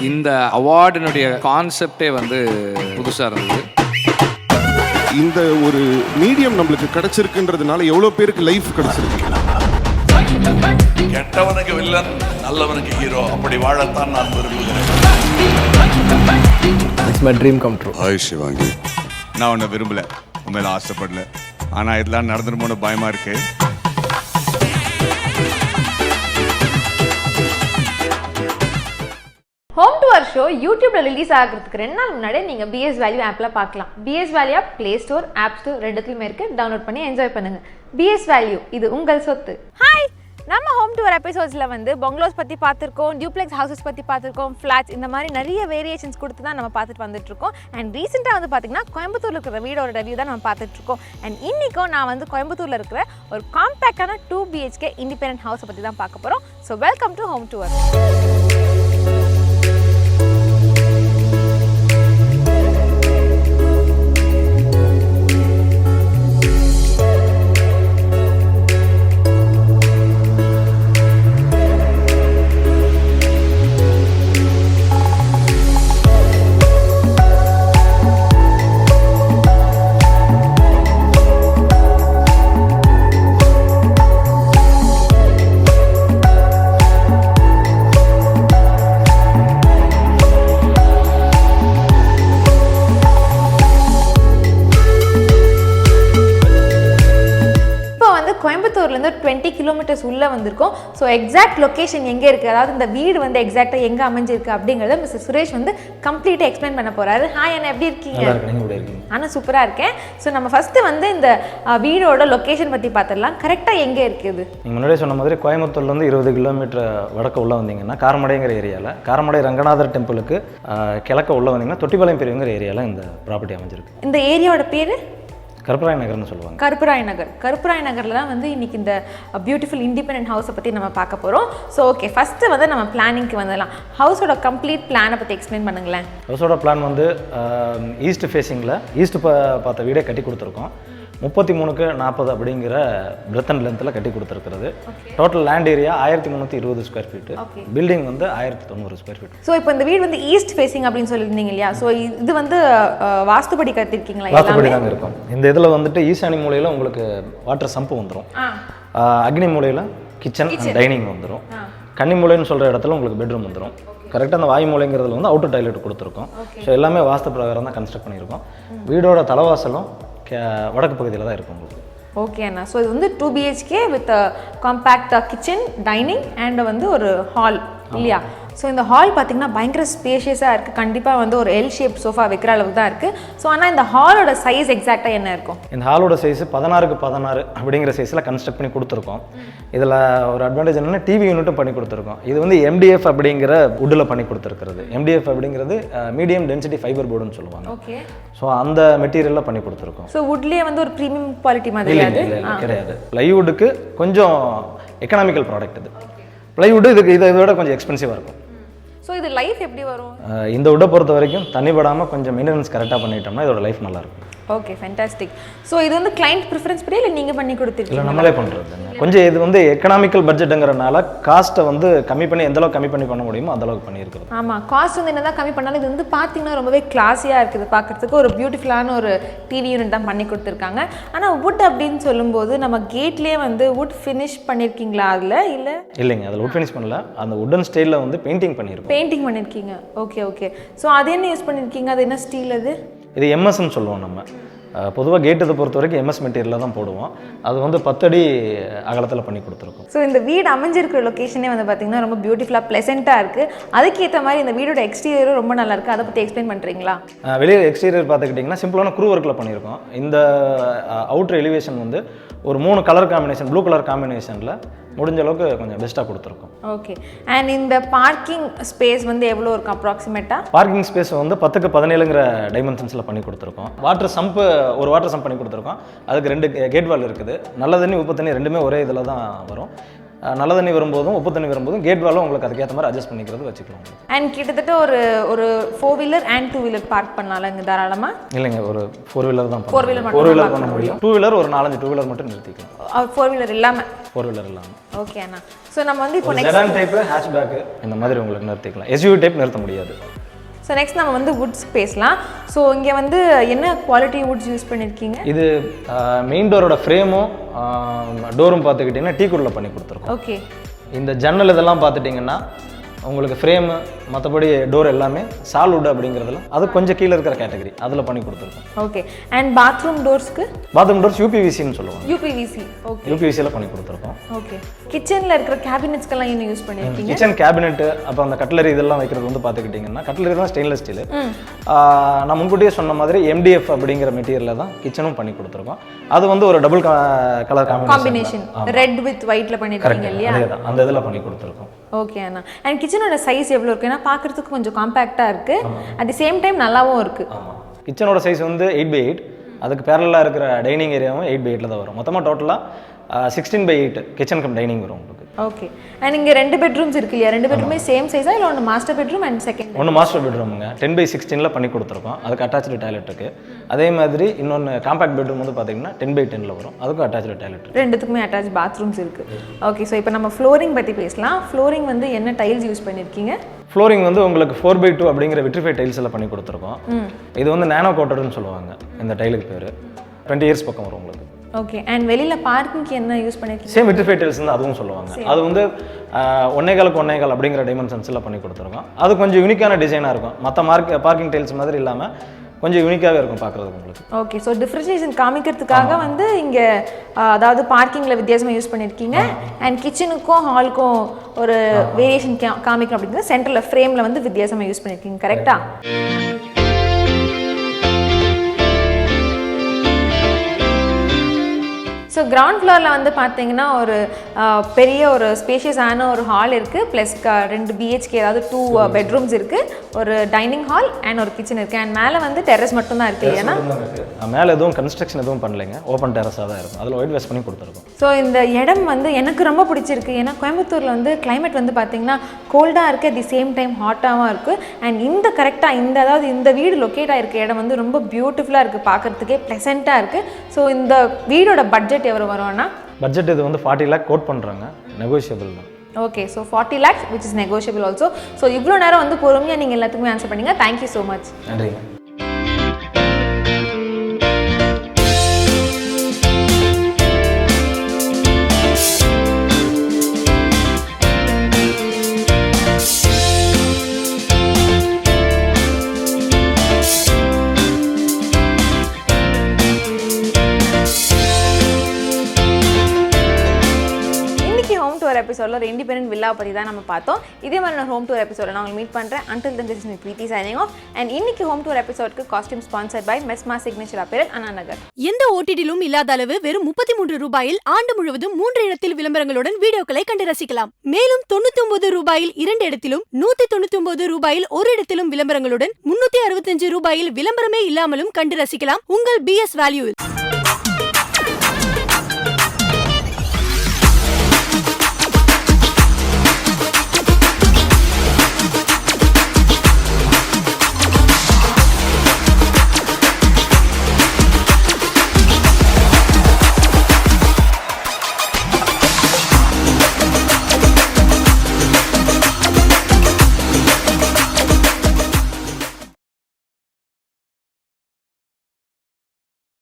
இந்த அவார்டினுடைய கான்செப்டே வந்து புதுசாக இருந்தது. இந்த ஒரு மீடியம் நம்மளுக்கு கிடைச்சிருக்குன்றதுனால எவ்வளோ பேருக்கு லைஃப் கிடைச்சிருக்கு. கெட்டவனுக்கு வில்லன், நல்லவனுக்கு ஹீரோ, அப்படி வாழத்தான் நான் விரும்புகிறேன். It's my dream come true. Hi Sivaangi, நான் உன்னை விரும்பல, உண்மையில ஆசைப்படல, ஆனால் இதெல்லாம் நடந்துருமோன்னு பயமா இருக்கு. ஹோம் டூர் ஷோ யூடியூப்ல ரிலீஸ் ஆகிறதுக்கு 2 நாள் முன்னாடியே நீங்க பிஎஸ் வேல்யூ ஆப்ல பார்க்கலாம். PS value app play store, app store ரெண்டுத்துலயுமே இருக்கு. டவுன்லோட் பண்ணி என்ஜாய் பண்ணுங்க. பிஎஸ் வேல்யூ, இது உங்கள் சொத்து. ஹாய், நம்ம ஹோம் டூர் எபிசோட்ஸ்ல வந்து பங்களோஸ் பத்தி பார்த்துருக்கோம், டியூப்ளெக்ஸ் ஹவுசஸ் பத்தி பார்த்துருக்கோம், ஃபிளாட்ஸ், இந்த மாதிரி நிறைய வேரியேஷன்ஸ் கொடுத்து தான் நம்ம பார்த்துட்டு வந்துட்டு இருக்கோம். அண்ட் ரீசெண்டாக வந்து பார்த்தீங்கன்னா கோயம்புத்தூர்ல இருக்கிற வீடோட ரிவ்யூ தான் நம்ம பார்த்துட்டு இருக்கோம். அண்ட் இன்னைக்கும் நான் வந்து கோயம்புத்தூர்ல இருக்கிற ஒரு காம்பேக்டான 2 BHK இண்டிபெண்டன்ட் ஹவுஸை பத்தி தான் பார்க்க போறோம். So welcome to home tour. கோயம்புத்தூர்லேருந்து 20 கிலோமீட்டர்ஸ் உள்ளே வந்திருக்கோம். ஸோ எக்ஸாக்ட் லொக்கேஷன் எங்கே இருக்குது, அதாவது இந்த வீடு வந்து எக்ஸாக்டாக எங்கே அமைஞ்சிருக்கு அப்படிங்கிறத மிஸ்டர் சுரேஷ் வந்து கம்ப்ளீட்டாக எக்ஸ்பிளைன் பண்ண போகிறாரு. ஹாய் அண்ணா, எப்படி இருக்கீங்க? ஆனால் சூப்பராக இருக்கேன். ஸோ நம்ம ஃபஸ்ட்டு வந்து இந்த வீடோட லொக்கேஷன் பற்றி பார்த்துடலாம். கரெக்டாக எங்கே இருக்குது? நீங்கள் முன்னாடியே சொன்ன மாதிரி கோயம்புத்தூர்லேருந்து 20 கிலோமீட்டர் வடக்கு உள்ளே வந்தீங்கன்னா காரமடைங்கிற ஏரியாவில், காரமடை ரங்கநாதர் டெம்பிளுக்கு கிழக்க உள்ளே வந்தீங்கன்னா தொட்டிப்பாளையம் பெரியவங்கிற ஏரியாவில் இந்த ப்ராப்பர்ட்டி அமைஞ்சிருக்கு. இந்த ஏரியாவோட பேர் கருப்பராய நகர்னு சொல்லுவாங்க. கருப்பராய நகர். கருப்பராய நகரில் தான் வந்து இன்னைக்கு இந்த பியூட்டிஃபுல் இண்டிபெண்டன்ட் ஹவுஸை பற்றி நம்ம பார்க்க போகிறோம். ஸோ ஓகே, ஃபஸ்ட்டு வந்து நம்ம பிளானிங்க்கு வந்துடலாம். ஹவுஸோட கம்ப்ளீட் பிளானை பற்றி எக்ஸ்பிளைன் பண்ணுங்களேன். ஹவுஸோட பிளான் வந்து ஈஸ்ட் ஃபேஸிங்கில் ஈஸ்ட் பார்த்த வீடே கட்டி கொடுத்துருக்கோம். 33க்கு 40 அப்படிங்கிற பிரெத் அண்ட் லென்த்தில் கட்டி கொடுத்துருக்கிறது. Total land area 1320 square feet, building வந்து 1090 ஸ்கொயர் ஃபீட். ஸோ இப்போ இந்த வீடு வந்து ஈஸ்ட் ஃபேஸிங் அப்படின்னு சொல்லியிருந்தீங்க இல்லையா? ஸோ இது வந்து வாஸ்துபடி கட்டிருக்கீங்களா? வாஸ்துபடி தாங்க இருக்கும். இந்த இதில் வந்துட்டு ஈசானி மூலையில் உங்களுக்கு வாட்டர் சம்பு வந்துடும், அக்னி மூலையில் கிச்சன் அண்ட் டைனிங் வந்துடும், கன்னி மூலைன்னு சொல்கிற இடத்துல உங்களுக்கு பெட்ரூம் வந்துடும். கரெக்டாக அந்த வாயு மூலைங்கிறதுல வந்து அவுட்டர் டாய்லெட் கொடுத்துருக்கோம். ஸோ எல்லாமே வாஸ்து பிரகாரம் தான் கன்ஸ்ட்ரக்ட் பண்ணியிருக்கோம். வீடோட தலைவாசலும் வடக்கு பகுதியில் தான் இருக்கும் உங்களுக்கு. ஓகே அண்ணா. ஸோ இது வந்து 2 BHK with compact kitchen, dining and வந்து ஒரு ஹால் இல்லையா? ஸோ இந்த ஹால் பார்த்தீங்கன்னா பயங்கர ஸ்பேஷியஸாக இருக்குது. கண்டிப்பாக வந்து ஒரு எல் ஷேப் சோஃபா வைக்கிற அளவுக்கு தான் இருக்குது. ஸோ ஆனால் இந்த ஹாலோட சைஸ் எக்ஸாக்டாக என்ன இருக்கும்? இந்த ஹாலோட சைஸ் 16க்கு 16 அப்படிங்கிற சைஸில் கன்ஸ்ட்ரக்ட் பண்ணி கொடுத்துருக்கோம். இதில் ஒரு அட்வான்டேஜ் என்னென்னா டிவி யூனிட்டும் பண்ணி கொடுத்துருக்கோம். இது வந்து MDF அப்படிங்கிற வுட்டில் பண்ணி கொடுத்துருக்கிறது. MDF அப்படிங்கிறது மீடியம் டென்சிட்டி ஃபைபர் போர்டுன்னு சொல்லுவாங்க. ஓகே. ஸோ அந்த மெட்டீரியலில் பண்ணி கொடுத்துருக்கோம். ஸோ வுட்லேயே வந்து ஒரு ப்ரீமியம் குவாலிட்டி மாதிரி கிடையாது. ப்ளைவுட்டுக்கு கொஞ்சம் எக்கனாமிக்கல் ப்ராடக்ட் இது. ப்ளைவுட் இதை விட கொஞ்சம் எக்ஸ்பென்சிவாக இருக்கும். ஸோ இது லைஃப் எப்படி வரும்? இந்த வுட்டை பொறுத்த வரைக்கும் தண்ணி படாமல் கொஞ்சம் மெயின்டெனன்ஸ் கரெக்டாக பண்ணிட்டோம்னா இதோட லைஃப் நல்லாயிருக்கும். Okay, fantastic. ஸோ இது வந்து கிளைண்ட் ப்ரிஃபரன்ஸ் படி இல்லை நீங்கள் பண்ணி கொடுத்துருக்கீங்க? இல்லை, நம்மளே பண்ணுறது. கொஞ்சம் இது வந்து எக்கனாமிக்கல் பட்ஜெட்டுங்கிறனால காஸ்ட்டை வந்து கம்மி பண்ணி எந்தளவுக்கு கம்மி பண்ண முடியுமோ அந்தளவுக்கு பண்ணியிருக்கிறது. ஆமாம், காஸ்ட் வந்து என்ன தான் கம்மி பண்ணாலும் இது வந்து பார்த்தீங்கன்னா ரொம்பவே கிளாஸியாக இருக்குது பார்க்குறதுக்கு. ஒரு பியூட்டிஃபுல்லான ஒரு டிவி யூனிட் தான் பண்ணி கொடுத்துருக்காங்க. ஆனால் வுட் அப்படின்னு சொல்லும்போது நம்ம கேட்லேயே வந்து வுட் ஃபினிஷ் பண்ணியிருக்கீங்களா அதில்? இல்லை இல்லைங்க, அதில் வுட் ஃபினிஷ் பண்ணல. அந்த வுட்டன் ஸ்டைலில் வந்து பெயிண்டிங் பண்ணியிருக்கோம். பெயிண்டிங் பண்ணியிருக்கீங்க. Okay okay. ஸோ அது என்ன யூஸ் பண்ணியிருக்கீங்க? அது என்ன ஸ்டீல்? அது இது எம்எஸ்ன்னு சொல்லுவோம். நம்ம பொதுவாக கேட்டதை பொறுத்த வரைக்கும் எம்எஸ் மெட்டீரியலில் தான் போடுவோம். அது வந்து 10 அடி அகலத்தில் பண்ணி கொடுத்துருக்கோம். ஸோ இந்த வீடு அமைஞ்சிருக்கிற லொக்கேஷனே வந்து பார்த்திங்கன்னா ரொம்ப பியூட்டிஃபுல்லாக ப்ளசண்ட்டாக இருக்குது. அதுக்கேற்ற மாதிரி இந்த வீடோட எக்ஸ்டீரியரும் ரொம்ப நல்லா இருக்குது. அதை பற்றி எக்ஸ்பிளைன் பண்ணுறீங்களா? வெளியே எக்ஸ்டீரியர் பார்த்துக்கிட்டிங்கன்னா சிம்பிளான க்ரூ ஒர்க்கில் பண்ணியிருக்கோம். இந்த அவுட்டர் எலிவேஷன் வந்து ஒரு 3 கலர் காம்பினேஷன், ப்ளூ கலர் காம்பினேஷனில் முடிஞ்ச அளவுக்கு கொஞ்சம் பெஸ்ட்டாக கொடுத்துருக்கோம். ஓகே. அண்ட் இந்த பார்க்கிங் ஸ்பேஸ் வந்து எவ்வளோ இருக்கும் அப்ராக்சிமேட்டாக? பார்க்கிங் ஸ்பேஸ் வந்து 10க்கு 17ங்கிற டைமென்ஷன்ஸில் பண்ணி கொடுத்துருக்கோம். வாட்டர் சம்பு, ஒரு வாட்டர் சம்ப் பண்ணி கொடுத்துருக்கோம். அதுக்கு 2 கேட் வால் இருக்குது. நல்ல தண்ணி, உப்பு தண்ணி ரெண்டுமே ஒரே இதில் தான் வரும். நல்ல தண்ணி வரும்போதும் உப்பு தண்ணி வரும்போதும் கேட் வாலும் உங்களுக்கு அதுக்கேற்ற மாதிரி அட்ஜஸ்ட் பண்ணிக்கிறது வச்சுக்கலாம். அண்ட் கிட்டத்தட்ட ஒரு 4 வீலர் அண்ட் 2 வீலர் பார்க் பண்ணலாம் இங்கே தாராளமாக? இல்லைங்க, ஒரு 4 வீலர் தான். 4 வீலர் பண்ண முடியும். 2 வீலர் ஒரு 4-5 2 வீலர் மட்டும் நிறுத்திக்கலாம். 4 வீலர் இல்லாமல்? 4 வீலர் இல்லாமல். ஓகே அண்ணா. ஸோ நம்ம வந்து இப்போ செடான் டைப்பில் ஹேஷ்பேக்கு இந்த மாதிரி உங்களுக்கு நிறுத்திக்கலாம். எஸ்யூவி டைப் நிறுத்த முடியாது. ஸோ நெக்ஸ்ட் நம்ம வந்து வுட்ஸ் பேசலாம். ஸோ இங்கே வந்து என்ன குவாலிட்டி வுட்ஸ் யூஸ் பண்ணியிருக்கீங்க? இது மெயின் டோரோட ஃப்ரேமும் டோரும் பார்த்துக்கிட்டிங்கன்னா டீக்குடில் பண்ணி கொடுத்துருக்கோம். ஓகே. இந்த ஜன்னல் இதெல்லாம் பார்த்துட்டிங்கன்னா உங்களுக்கு ஃப்ரேமு மற்றபடி டோர் எல்லாமே சால்வுட் அப்படிங்கிறதுல அது கொஞ்சம் கீழே இருக்கிற கேட்டகரி அதில் பண்ணி கொடுத்துருக்கோம். ஓகே. அண்ட் பாத்ரூம் டோர்ஸ்க்கு? பாத்ரூம் டோர்ஸ் யூபிவிசின்னு சொல்லுவாங்க. யூபிவிசி. ஓகே. யூபிவிசியில் பண்ணி கொடுத்துருக்கோம். ஓகே. கிச்சனில் இருக்கிற கேபினெட்ஸ்க்கெல்லாம் என்ன யூஸ் பண்ணியிருக்கீங்க? கிச்சன் கேபினெட் அப்புறம் அந்த கட்லரி இதெல்லாம் வைக்கிறது வந்து பார்த்துக்கிட்டிங்கன்னா கட்லரி தான் ஸ்டெயின்லெஸ் ஸ்டீல். நான் முன்கூட்டியே சொன்ன மாதிரி எம்டிஎஃப் அப்படிங்கிற மெட்டீரியலில் தான் கிச்சனும் பண்ணி கொடுத்துருக்கோம். அது வந்து ஒரு double colour combination red with ஒயிட்ல பண்ணிருக்கீங்க இல்லையா? அந்த இதில் பண்ணி கொடுத்துருக்கோம். ஓகே அண்ணா. அண்ட் கிச்சனோட சைஸ் எவ்வளோ இருக்கு? ஏன்னா பார்க்கறதுக்கு கொஞ்சம் காம்பேக்டாக இருக்கு, அட் தி சேம் டைம் நல்லாவும் இருக்கு. ஆமாம், கிச்சனோட சைஸ் வந்து 8x8, அதுக்கு பேரலாக இருக்கிற டைனிங் ஏரியாவும் 8x8 தான் வரும். மொத்தமாக டோட்டலாக 16x8 கிச்சன் கம் டைனிங் வரும் உங்களுக்கு. ஓகே. அண்ட் இங்கே 2 பெட்ரூம்ஸ் இருக்கு இல்லையா? 2 பெட்ரூமே சேம் சைஸா இல்லை ஒன்று மாஸ்டர் பெட்ரூம் அண்ட் செகண்ட்? ஒன்று மாஸ்டர் பெட்ரூமுங்க 10x16 பண்ணி கொடுத்துருக்கோம். அதுக்கு அட்டாச்சு டாய்லெட் இருக்கு. அதே மாதிரி இன்னொன்று காம்பேக்ட் பெட்ரூம் வந்து பார்த்தீங்கன்னா 10x10 வரும். அதுக்கும் அட்டாச்சு டாய்லெட் இருக்கு. ரெண்டுத்துக்குமே அட்டாச் பாத்ரூம்ஸ் இருக்கு. ஓகே. ஸோ இப்போ நம்ம ஃப்ளோரிங் பற்றி பேசலாம். ஃப்ளோரிங் வந்து என்ன டைல்ஸ் யூஸ் பண்ணியிருக்கீங்க? ஃப்ளோரிங் வந்து உங்களுக்கு 4x2 அப்படிங்கிற விட்ரிஃபை டைல்ஸில் பண்ணி கொடுத்துருக்கோம். இது வந்து நானோ கோட்டர்னு சொல்லுவாங்க இந்த டைலுக்கு பேர். 20 இயர்ஸ் பக்கம் வரும் உங்களுக்கு. ஓகே. அண்ட் வெளியில் பார்க்கிங்க்கு என்ன யூஸ் பண்ணியிருக்கீங்க? சேம் விட்ரிஃபை டைல்ஸ் தான் அதுவும் சொல்லுவாங்க. அது வந்து 1.25 அப்படிங்கிற டைமென்ஷன்ஸில் பண்ணி கொடுத்துருக்கோம். அது கொஞ்சம் யூனிக்கான டிசைனாக இருக்கும். மற்ற பார்க்கிங் டைல்ஸ் மாதிரி இல்லாமல் கொஞ்சம் யூனிக்காகவே இருக்கும் பார்க்குறதுக்கு உங்களுக்கு. ஓகே. ஸோ டிஃப்ரென்ஷியேஷன் காமிக்கிறதுக்காக வந்து இங்கே அதாவது பார்க்கிங்கில் வித்தியாசமாக யூஸ் பண்ணியிருக்கீங்க. அண்ட் கிச்சனுக்கும் ஹாலுக்கும் ஒரு வேரியேஷன் காமிக்கணும் அப்படிங்கிறது சென்டரில் ஃப்ரேமில் வந்து வித்தியாசமாக யூஸ் பண்ணியிருக்கீங்க. கரெக்டாக? ஸோ கிரவுண்ட் ஃப்ளோரில் வந்து பார்த்தீங்கன்னா ஒரு பெரிய ஒரு ஸ்பேஷியஸான ஒரு ஹால் இருக்குது, ப்ளஸ் 2 BHK அதாவது 2 பெட்ரூம்ஸ் இருக்குது, ஒரு டைனிங் ஹால் அண்ட் ஒரு கிச்சன் இருக்குது. அண்ட் மேலே வந்து டெரஸ் மட்டும் தான் இருக்குது இல்லையா? மேலே எதுவும் கன்ஸ்ட்ரக்ஷன் எதுவும் பண்ணலைங்க, ஓப்பன் டெரஸாக தான் இருக்கும். அதில் ஒயிட் வேஸ்ட் பண்ணி கொடுத்துருக்கோம். ஸோ இந்த இடம் வந்து எனக்கு ரொம்ப பிடிச்சிருக்கு. ஏன்னா கோயம்புத்தூரில் வந்து கிளைமேட் வந்து பார்த்தீங்கன்னா கோல்டாக இருக்குது, அட் தி சேம் டைம் ஹாட்டாகவும் இருக்குது. அண்ட் இந்த கரெக்டாக அதாவது இந்த வீடு லொக்கேட் ஆகிருக்க இடம் வந்து ரொம்ப பியூட்டிஃபுல்லாக இருக்குது, பார்க்குறதுக்கே ப்ளசண்ட்டாக இருக்குது. ஸோ இந்த வீடோட பட்ஜெட் எவ்வளோ வரும்னா? பட்ஜெட் இது வந்து 40 lakh கோட் பண்ணுறாங்க, நெகோஷியபிள் தான். Okay. So 40 lakhs which is negotiable also. So இவ்வளோ நேரம் வந்து பொறுமையாக நீங்கள் எல்லாத்துக்குமே ஆன்சர் பண்ணீங்க. Thank you so much. நன்றிங்க. எபிசோடில் ஒரு இண்டிபெண்டன்ட் வில்லா பற்றி தான் நம்ம பார்த்தோம். இதே மாதிரி நான் ஹோம் டூர் எபிசோட நான் உங்களுக்கு மீட் பண்ணுறேன். until then this is Preeti signing off. and இன்னைக்கு ஹோம் டூர் எபிசோடுக்கு costume sponsored by Mesma signature apparel Anna Nagar. எந்த ஓடிடிலும் இல்லாத அளவு வெறும் 33 ரூபாயில் ஆண்டு முழுவதும் 3 இடத்தில் விளம்பரங்களுடன் வீடியோக்களை கண்டு ரசிக்கலாம். மேலும் 99 ரூபாயில் 2 இடத்திலும் 199 ரூபாயில் ஒரு இடத்திலும் விளம்பரங்களுடன் 365 ரூபாயில் விளம்பரமே இல்லாமலும் கண்டு ரசிக்கலாம் உங்கள் BS வேல்யூ.